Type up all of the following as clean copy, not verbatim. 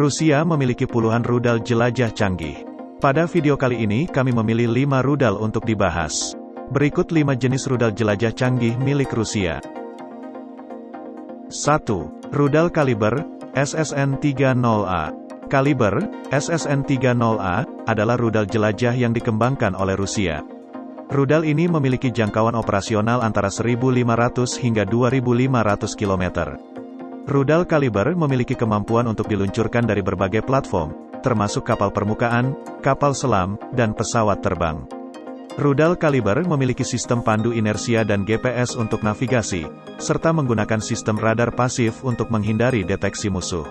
Rusia memiliki puluhan rudal jelajah canggih. Pada video kali ini kami memilih 5 rudal untuk dibahas. Berikut 5 jenis rudal jelajah canggih milik Rusia. 1. Rudal kaliber SSN-30A. Kaliber SSN-30A adalah rudal jelajah yang dikembangkan oleh Rusia. Rudal ini memiliki jangkauan operasional antara 1.500 hingga 2.500 km. Rudal kaliber memiliki kemampuan untuk diluncurkan dari berbagai platform, termasuk kapal permukaan, kapal selam, dan pesawat terbang. Rudal kaliber memiliki sistem pandu inersia dan GPS untuk navigasi, serta menggunakan sistem radar pasif untuk menghindari deteksi musuh.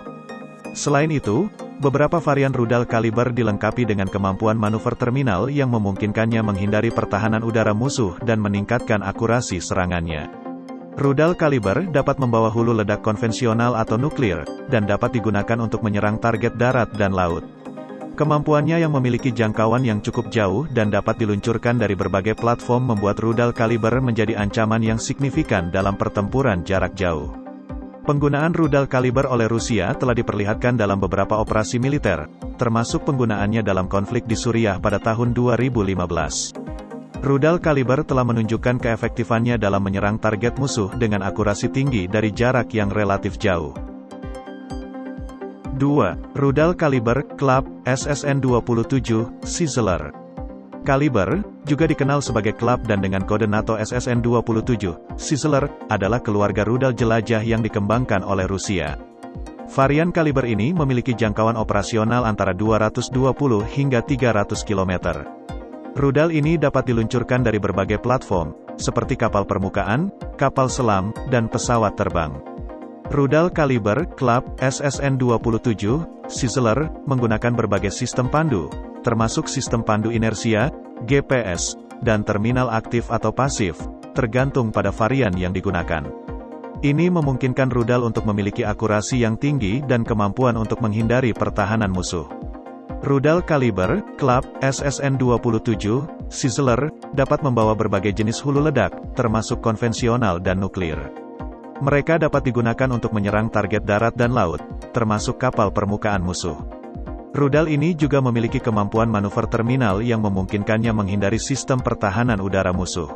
Selain itu, beberapa varian rudal kaliber dilengkapi dengan kemampuan manuver terminal yang memungkinkannya menghindari pertahanan udara musuh dan meningkatkan akurasi serangannya. Rudal kaliber dapat membawa hulu ledak konvensional atau nuklir, dan dapat digunakan untuk menyerang target darat dan laut. Kemampuannya yang memiliki jangkauan yang cukup jauh dan dapat diluncurkan dari berbagai platform membuat rudal kaliber menjadi ancaman yang signifikan dalam pertempuran jarak jauh. Penggunaan rudal kaliber oleh Rusia telah diperlihatkan dalam beberapa operasi militer, termasuk penggunaannya dalam konflik di Suriah pada tahun 2015. Rudal kaliber telah menunjukkan keefektifannya dalam menyerang target musuh dengan akurasi tinggi dari jarak yang relatif jauh. 2. Rudal kaliber Club SSN-27 Sizzler. Kaliber, juga dikenal sebagai Club dan dengan kode NATO SSN-27, Sizzler, adalah keluarga rudal jelajah yang dikembangkan oleh Rusia. Varian kaliber ini memiliki jangkauan operasional antara 220 hingga 300 km. Rudal ini dapat diluncurkan dari berbagai platform, seperti kapal permukaan, kapal selam, dan pesawat terbang. Rudal kaliber Club SSN-27 Sizzler menggunakan berbagai sistem pandu, termasuk sistem pandu inersia, GPS, dan terminal aktif atau pasif, tergantung pada varian yang digunakan. Ini memungkinkan rudal untuk memiliki akurasi yang tinggi dan kemampuan untuk menghindari pertahanan musuh. Rudal kaliber Club SSN-27 Sizzler dapat membawa berbagai jenis hulu ledak, termasuk konvensional dan nuklir. Mereka dapat digunakan untuk menyerang target darat dan laut, termasuk kapal permukaan musuh. Rudal ini juga memiliki kemampuan manuver terminal yang memungkinkannya menghindari sistem pertahanan udara musuh.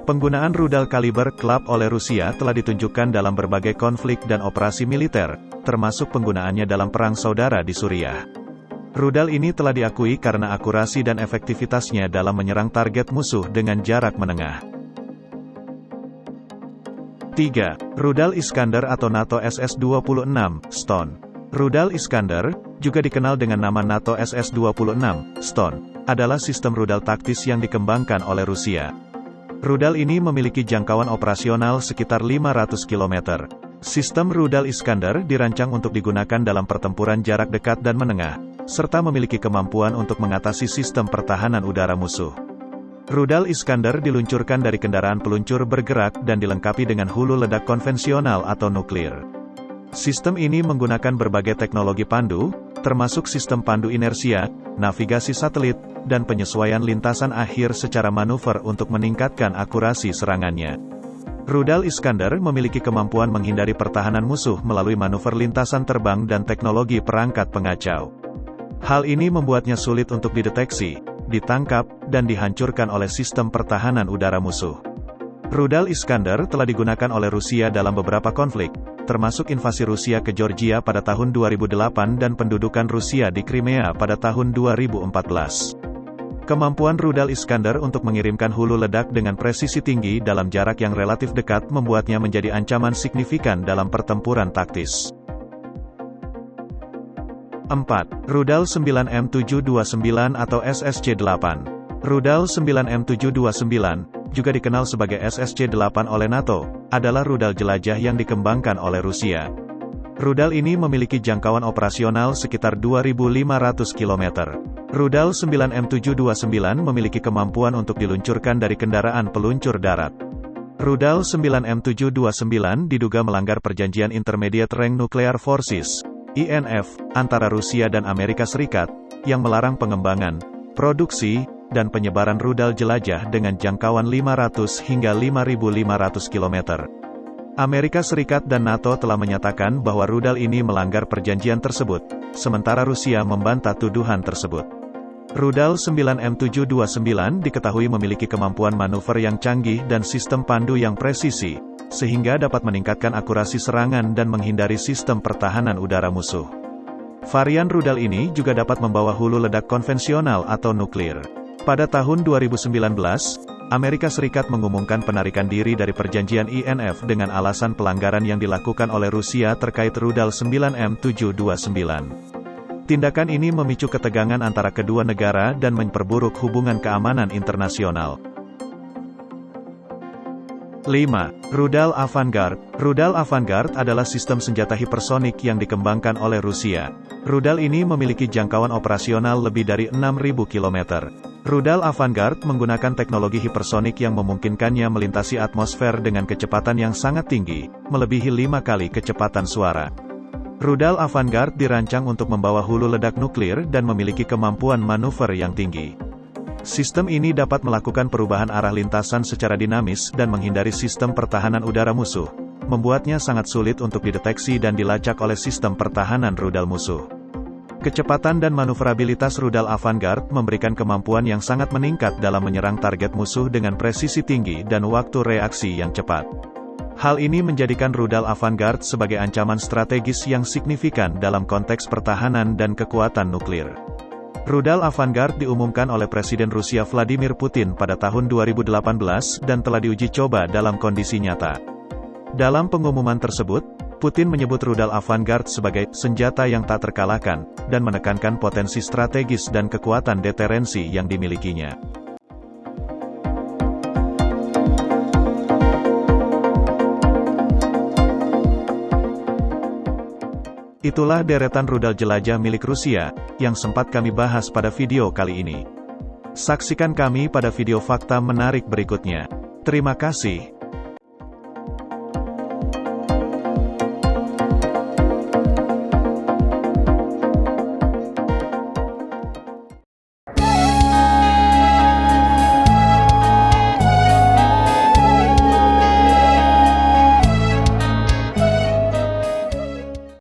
Penggunaan rudal kaliber Club oleh Rusia telah ditunjukkan dalam berbagai konflik dan operasi militer, termasuk penggunaannya dalam perang saudara di Suriah. Rudal ini telah diakui karena akurasi dan efektivitasnya dalam menyerang target musuh dengan jarak menengah. 3. Rudal Iskander atau NATO SS-26 Stone. Rudal Iskander, juga dikenal dengan nama NATO SS-26 Stone, adalah sistem rudal taktis yang dikembangkan oleh Rusia. Rudal ini memiliki jangkauan operasional sekitar 500 km. Sistem rudal Iskander dirancang untuk digunakan dalam pertempuran jarak dekat dan menengah, serta memiliki kemampuan untuk mengatasi sistem pertahanan udara musuh. Rudal Iskander diluncurkan dari kendaraan peluncur bergerak dan dilengkapi dengan hulu ledak konvensional atau nuklir. Sistem ini menggunakan berbagai teknologi pandu, termasuk sistem pandu inersia, navigasi satelit, dan penyesuaian lintasan akhir secara manuver untuk meningkatkan akurasi serangannya. Rudal Iskander memiliki kemampuan menghindari pertahanan musuh melalui manuver lintasan terbang dan teknologi perangkat pengacau. Hal ini membuatnya sulit untuk dideteksi, ditangkap, dan dihancurkan oleh sistem pertahanan udara musuh. Rudal Iskander telah digunakan oleh Rusia dalam beberapa konflik, termasuk invasi Rusia ke Georgia pada tahun 2008 dan pendudukan Rusia di Crimea pada tahun 2014. Kemampuan rudal Iskander untuk mengirimkan hulu ledak dengan presisi tinggi dalam jarak yang relatif dekat membuatnya menjadi ancaman signifikan dalam pertempuran taktis. 4. Rudal 9M729 atau SSC-8. Rudal 9M729, juga dikenal sebagai SSC-8 oleh NATO, adalah rudal jelajah yang dikembangkan oleh Rusia. Rudal ini memiliki jangkauan operasional sekitar 2.500 km. Rudal 9M729 memiliki kemampuan untuk diluncurkan dari kendaraan peluncur darat. Rudal 9M729 diduga melanggar Perjanjian Intermediate Range Nuclear Forces, INF, antara Rusia dan Amerika Serikat, yang melarang pengembangan, produksi, dan penyebaran rudal jelajah dengan jangkauan 500 hingga 5.500 km. Amerika Serikat dan NATO telah menyatakan bahwa rudal ini melanggar perjanjian tersebut, sementara Rusia membantah tuduhan tersebut. Rudal 9M729 diketahui memiliki kemampuan manuver yang canggih dan sistem pandu yang presisi, sehingga dapat meningkatkan akurasi serangan dan menghindari sistem pertahanan udara musuh. Varian rudal ini juga dapat membawa hulu ledak konvensional atau nuklir. Pada tahun 2019, Amerika Serikat mengumumkan penarikan diri dari perjanjian INF dengan alasan pelanggaran yang dilakukan oleh Rusia terkait rudal 9M729. Tindakan ini memicu ketegangan antara kedua negara dan memperburuk hubungan keamanan internasional. 5. Rudal Avangard. Rudal Avangard adalah sistem senjata hipersonik yang dikembangkan oleh Rusia. Rudal ini memiliki jangkauan operasional lebih dari 6.000 km. Rudal Avangard menggunakan teknologi hipersonik yang memungkinkannya melintasi atmosfer dengan kecepatan yang sangat tinggi, melebihi 5 kali kecepatan suara. Rudal Avangard dirancang untuk membawa hulu ledak nuklir dan memiliki kemampuan manuver yang tinggi. Sistem ini dapat melakukan perubahan arah lintasan secara dinamis dan menghindari sistem pertahanan udara musuh, membuatnya sangat sulit untuk dideteksi dan dilacak oleh sistem pertahanan rudal musuh. Kecepatan dan manuverabilitas rudal Avangard memberikan kemampuan yang sangat meningkat dalam menyerang target musuh dengan presisi tinggi dan waktu reaksi yang cepat. Hal ini menjadikan rudal Avangard sebagai ancaman strategis yang signifikan dalam konteks pertahanan dan kekuatan nuklir. Rudal Avangard diumumkan oleh Presiden Rusia Vladimir Putin pada tahun 2018 dan telah diuji coba dalam kondisi nyata. Dalam pengumuman tersebut, Putin menyebut rudal Avangard sebagai senjata yang tak terkalahkan, dan menekankan potensi strategis dan kekuatan deterensi yang dimilikinya. Itulah deretan rudal jelajah milik Rusia, yang sempat kami bahas pada video kali ini. Saksikan kami pada video fakta menarik berikutnya. Terima kasih.